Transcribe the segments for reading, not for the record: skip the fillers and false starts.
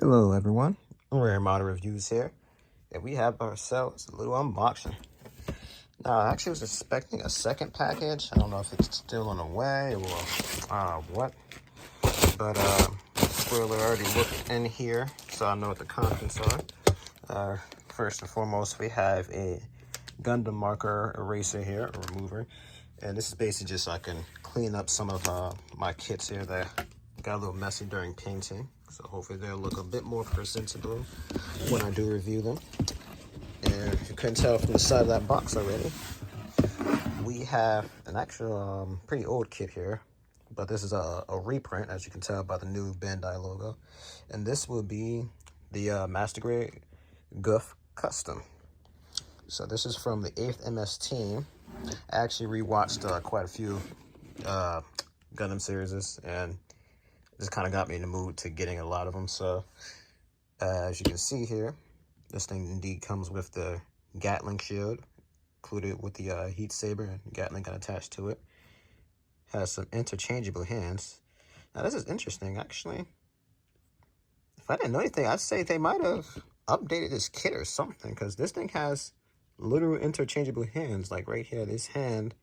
Hello everyone, Rare Model Reviews here, and we have ourselves a little unboxing. Now, I actually was expecting a second package. I don't know if it's still on the way or what, but spoiler already looked in here, so I know what the contents are. First and foremost, we have a Gundam marker eraser here, a remover, and this is basically just so I can clean up some of my kits here that got a little messy during painting. So hopefully they'll look a bit more presentable when I do review them. And if you couldn't tell from the side of that box already, we have an actual pretty old kit here, but this is a reprint, as you can tell by the new Bandai logo. And this will be the Master Grade Gouf Custom. So this is from the 8th MS team. I actually rewatched quite a few Gundam series, and this kind of got me in the mood to getting a lot of them. So as you can see here, this thing indeed comes with the Gatling Shield, included with the heat saber and Gatling gun attached to it. Has some interchangeable hands. Now this is interesting, actually. If I didn't know anything, I'd say they might have updated this kit or something, because this thing has literal interchangeable hands. Like right here, this hand,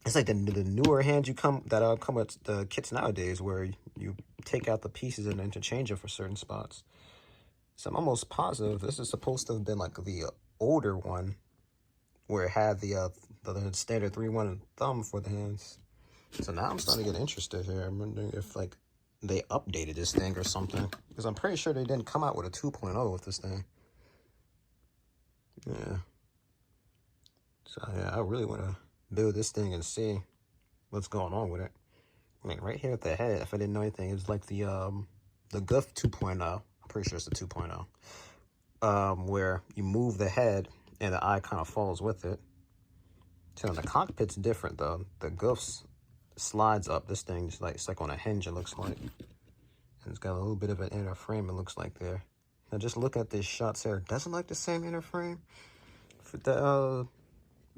it's like the newer hands come with the kits nowadays, where you take out the pieces and interchange them for certain spots. So I'm almost positive this is supposed to have been like the older one, where it had the standard 3-1 thumb for the hands. So now I'm starting to get interested here. I'm wondering if like they updated this thing or something, because I'm pretty sure they didn't come out with a 2.0 with this thing. Yeah. So yeah, I really want to build this thing and see what's going on with it. I mean, right here at the head, if I didn't know anything, it's like the Gouf 2.0. I'm pretty sure it's the 2.0. Where you move the head and the eye kind of falls with it. So the cockpit's different though. The Gouf's slides up. This thing's like, it's like on a hinge, it looks like. And it's got a little bit of an inner frame, it looks like there. Now just look at these shots here. It doesn't like the same inner frame. For the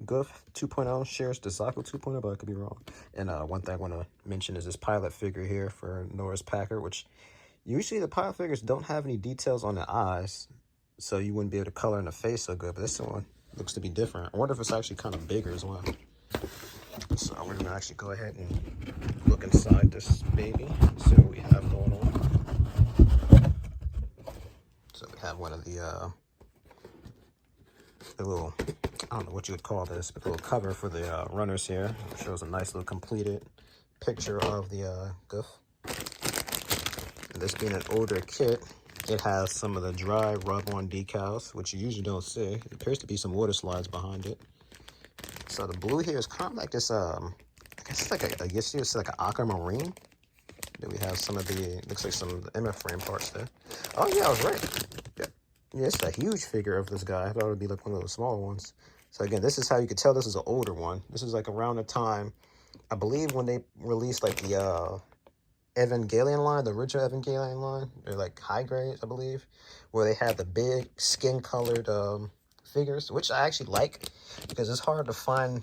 Gouf 2.0 shares the Zaku 2.0, but I could be wrong. And one thing I want to mention is this pilot figure here for Norris Packard, which usually the pilot figures don't have any details on the eyes, so you wouldn't be able to color in the face so good, but this one looks to be different. I wonder if it's actually kind of bigger as well. So we're going to actually go ahead and look inside this baby, see what we have going on. So we have one of the little, I don't know what you would call this, but the little cover for the runners here. It shows a nice little completed picture of the Gouf. And this being an older kit, it has some of the dry rub-on decals, which you usually don't see. It appears to be some water slides behind it. So the blue here is kind of like this, I guess it's like I guess it's like an aquamarine. Then we have some of the, looks like some of the MF frame parts there. Oh yeah, I was right. Yeah, it's a huge figure of this guy. I thought it would be like one of those smaller ones. So again, this is how you could tell this is an older one. This is like around the time, I believe, when they released like the Evangelion line, the original Evangelion line. They're like high grades, I believe, where they had the big skin-colored figures, which I actually like, because it's hard to find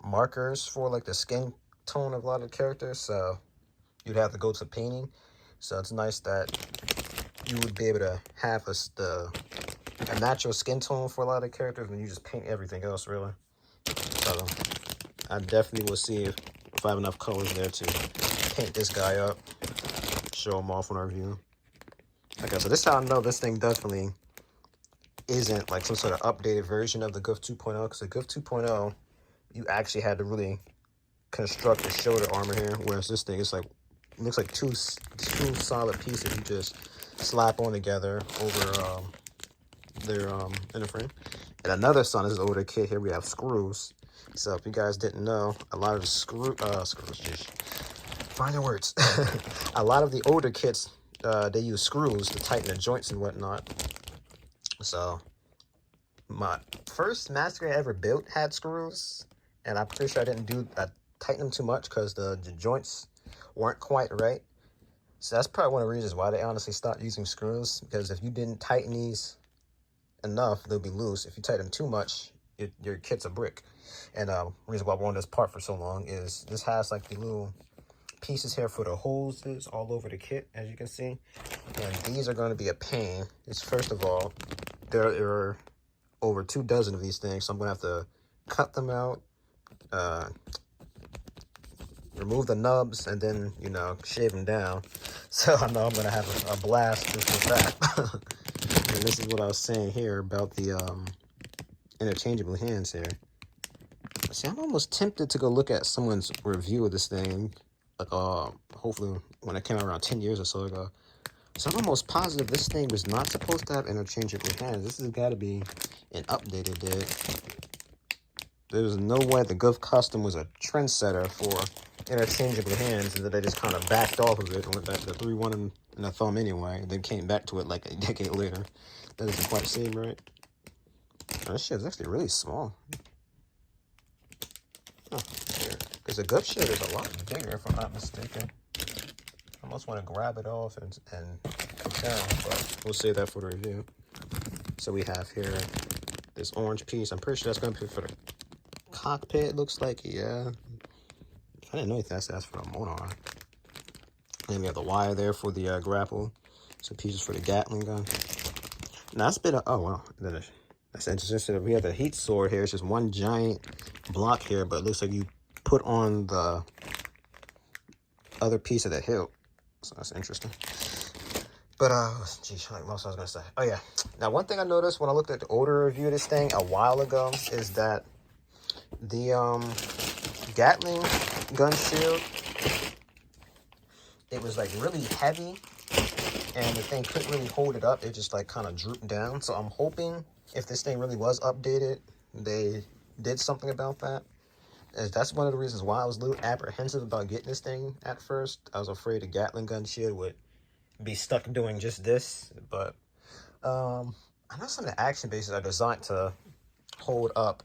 markers for like the skin tone of a lot of the characters, so you'd have to go to painting. So it's nice that you would be able to have a natural skin tone for a lot of characters, and you just paint everything else, really. So I definitely will see if I have enough colors there to paint this guy up, show him off when I review. Okay, so this is how I know this thing definitely isn't like some sort of updated version of the Gouf 2.0, because the Gouf 2.0, you actually had to really construct the shoulder armor here, whereas this thing is like, it looks like two solid pieces you just slap on together over their inner frame. And another son is older kit here. We have screws. So if you guys didn't know, a lot of the screws, find your words. A lot of the older kits, they use screws to tighten the joints and whatnot. So my first Master Grade I ever built had screws, and I'm pretty sure I tightened them too much because the joints weren't quite right. So that's probably one of the reasons why they honestly stopped using screws, because if you didn't tighten these enough, they'll be loose. If you tighten them too much, your kit's a brick. And the reason why I wanted this part for so long is this has like the little pieces here for the hoses all over the kit, as you can see. And these are going to be a pain. It's first of all, there are over 2 dozen of these things, so I'm going to have to cut them out, remove the nubs, and then, you know, shave them down. So I know I'm going to have a blast just with that. And this is what I was saying here about the interchangeable hands here. See, I'm almost tempted to go look at someone's review of this thing, like, hopefully when it came out around 10 years or so ago. So I'm almost positive this thing was not supposed to have interchangeable hands. This has got to be an updated dude. There's no way the Gouf Custom was a trendsetter for interchangeable hands, and that they just kind of backed off of it and went back to the 3-1 and a thumb anyway, and then came back to it like a decade later. That doesn't quite seem right. Oh, this shit is actually really small. Oh, because the Gouf Shield is a lot bigger, if I'm not mistaken. I almost want to grab it off and compare them, but we'll save that for the review. So we have here this orange piece. I'm pretty sure that's going to be for the cockpit, looks like. Yeah. I didn't know that's for the motor. And we have the wire there for the grapple. Some pieces for the Gatling gun. Now, it's been oh, well. That's interesting. We have the heat sword here. It's just one giant block here, but it looks like you put on the other piece of the hilt. So that's interesting. But, geez, what else I was going to say? Oh, yeah. Now, one thing I noticed when I looked at the older review of this thing a while ago is that the Gatling gun shield, it was, like, really heavy, and the thing couldn't really hold it up. It just, like, kind of drooped down. So I'm hoping if this thing really was updated, they did something about that. And that's one of the reasons why I was a little apprehensive about getting this thing at first. I was afraid the Gatling gun shield would be stuck doing just this. But I know some of the action bases are designed to hold up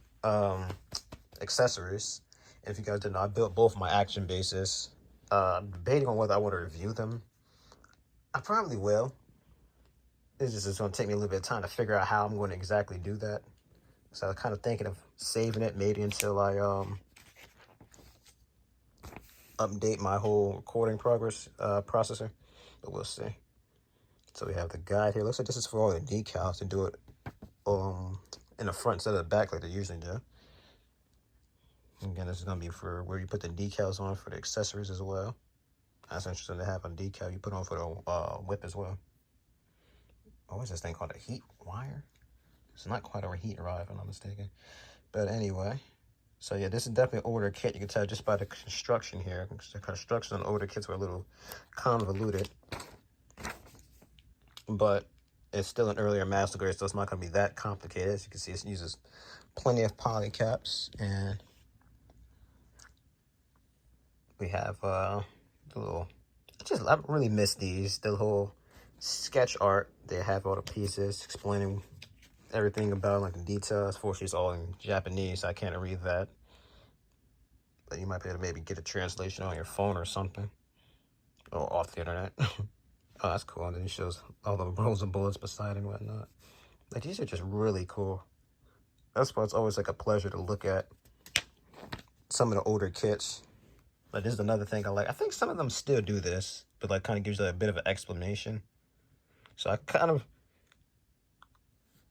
accessories. And if you guys didn't know, I built both my action bases. Debating on whether I want to review them. I probably will. It's just going to take me a little bit of time to figure out how I'm going to exactly do that. So I was kind of thinking of saving it maybe until I update my whole recording progress processor, but we'll see. So we have the guide here. Looks like this is for all the decals to do it in the front instead of the back like they usually do. Again, this is going to be for where you put the decals on for the accessories as well. That's interesting to have a decal you put on for the whip as well. Oh, what's this thing called? A heat wire? It's not quite a heat rod, if I'm not mistaken. But anyway, so yeah, this is definitely an older kit. You can tell just by the construction here. The construction on older kits were a little convoluted. But it's still an earlier master grade, so it's not going to be that complicated. As you can see, it uses plenty of poly caps. And we have the little... I really miss these. The whole sketch art. They have all the pieces explaining everything about, like, the details. Fortunately, it's all in Japanese, so I can't read that. But you might be able to maybe get a translation on your phone or something. Or off the internet. Oh, that's cool. And then it shows all the rows of bullets beside and whatnot. Like, these are just really cool. That's why it's always, like, a pleasure to look at some of the older kits. But this is another thing I like. I think some of them still do this, but, like, kind of gives you a bit of an explanation. So I kind of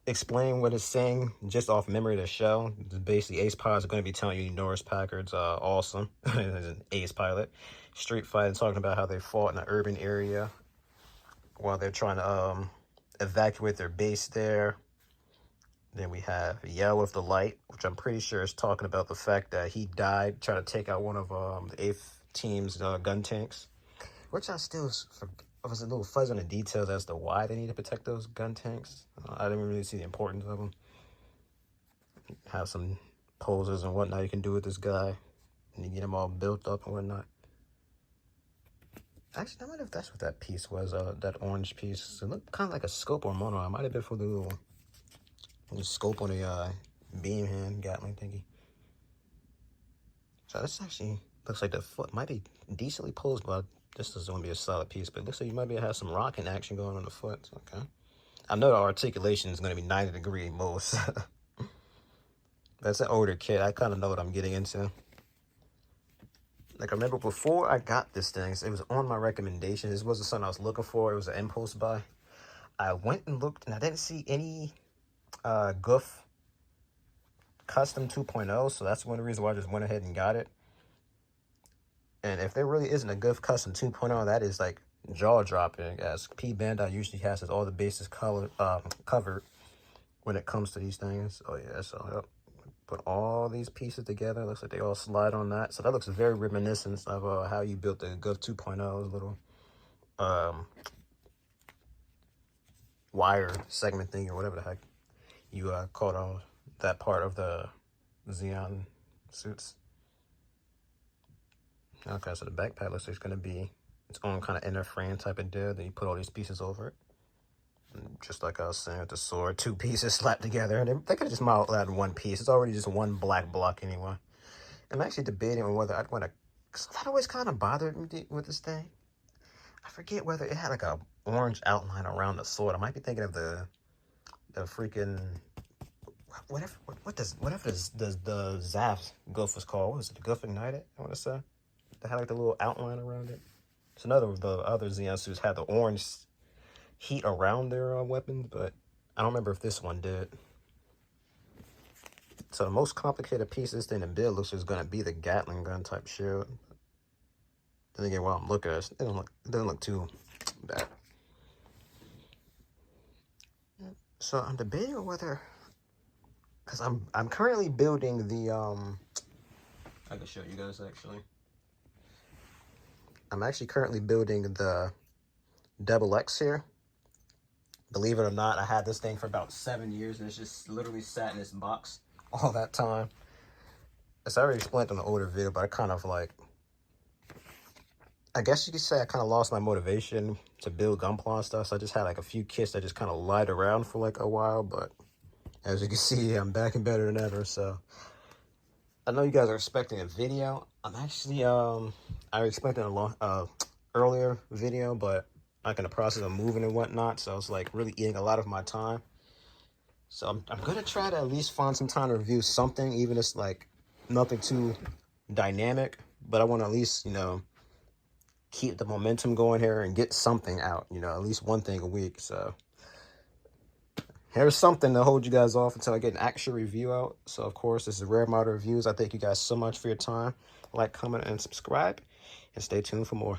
explain what it's saying just off memory of the show. Basically, ace pilots are going to be telling you Norris Packard's awesome. He's an ace pilot. Street Fighter talking about how they fought in an urban area while they're trying to evacuate their base there. Then we have Yell with the Light, which I'm pretty sure is talking about the fact that he died trying to take out one of the 8th team's gun tanks. Which I still was a little fuzzy on the details as to why they need to protect those gun tanks. I didn't really see the importance of them. Have some poses and whatnot you can do with this guy. And you get him all built up and whatnot. Actually, I wonder if that's what that piece was, that orange piece. It looked kind of like a scope or mono. It might have been for the little scope on the beam hand Gatling thingy. So this actually looks like the foot might be decently posed, but this is going to be a solid piece. But it looks like you might be able to have some rocking action going on the foot. Okay. I know the articulation is going to be 90-degree most. That's an older kit. I kind of know what I'm getting into. Like, I remember before I got this thing, it was on my recommendation. This wasn't something I was looking for. It was an impulse buy. I went and looked, and I didn't see any Gouf Custom 2.0, so that's one of the reasons why I just went ahead and got it. And if there really isn't a Gouf Custom 2.0, that is, like, jaw-dropping, as P Bandai usually has all the bases covered when it comes to these things. Oh, yeah, so, yep. Put all these pieces together. Looks like they all slide on that. So that looks very reminiscent of how you built the Gouf 2.0's little wire segment thing, or whatever the heck you called on that part of the Xeon suits. Okay, so the backpack looks like it's going to be its own kind of inner frame type of deal. Then you put all these pieces over it. And just like I was saying with the sword, 2 pieces slapped together. And they could have just modeled that in 1 piece. It's already just 1 black block anyway. I'm actually debating on whether I'd want to... Because that always kind of bothered me with this thing. I forget whether it had like a orange outline around the sword. I might be thinking of the freaking... Whatever the Zaf Gouf was called. What was it? The Gouf Ignited, I want to say. They had like the little outline around it. So none of the other Xeon suits had the orange heat around their weapons, but I don't remember if this one did. So the most complicated piece of this thing to build looks like it's going to be the Gatling gun type shield. Then again, while I'm looking at it, it doesn't look too bad. So I'm debating on whether, because I'm currently building the I can show you guys actually. I'm actually currently building the Double X here. Believe it or not, I had this thing for about 7 years, and it's just literally sat in this box all that time. As I already explained in the older video, but I kind of like, I guess you could say I kind of lost my motivation to build Gunpla and stuff, so I just had like a few kits that just kind of lied around for like a while, but as you can see, I'm back and better than ever. So I know you guys are expecting a video. I'm actually, I was expecting a earlier video, but like in the process of moving and whatnot, so it's like really eating a lot of my time. So I'm gonna try to at least find some time to review something, even if it's like nothing too dynamic, but I want to at least, you know, keep the momentum going here and get something out, you know, at least one thing a week. So here's something to hold you guys off until I get an actual review out. So of course, this is Rare Model Reviews. I thank you guys so much for your time. Like, comment, and subscribe, and stay tuned for more.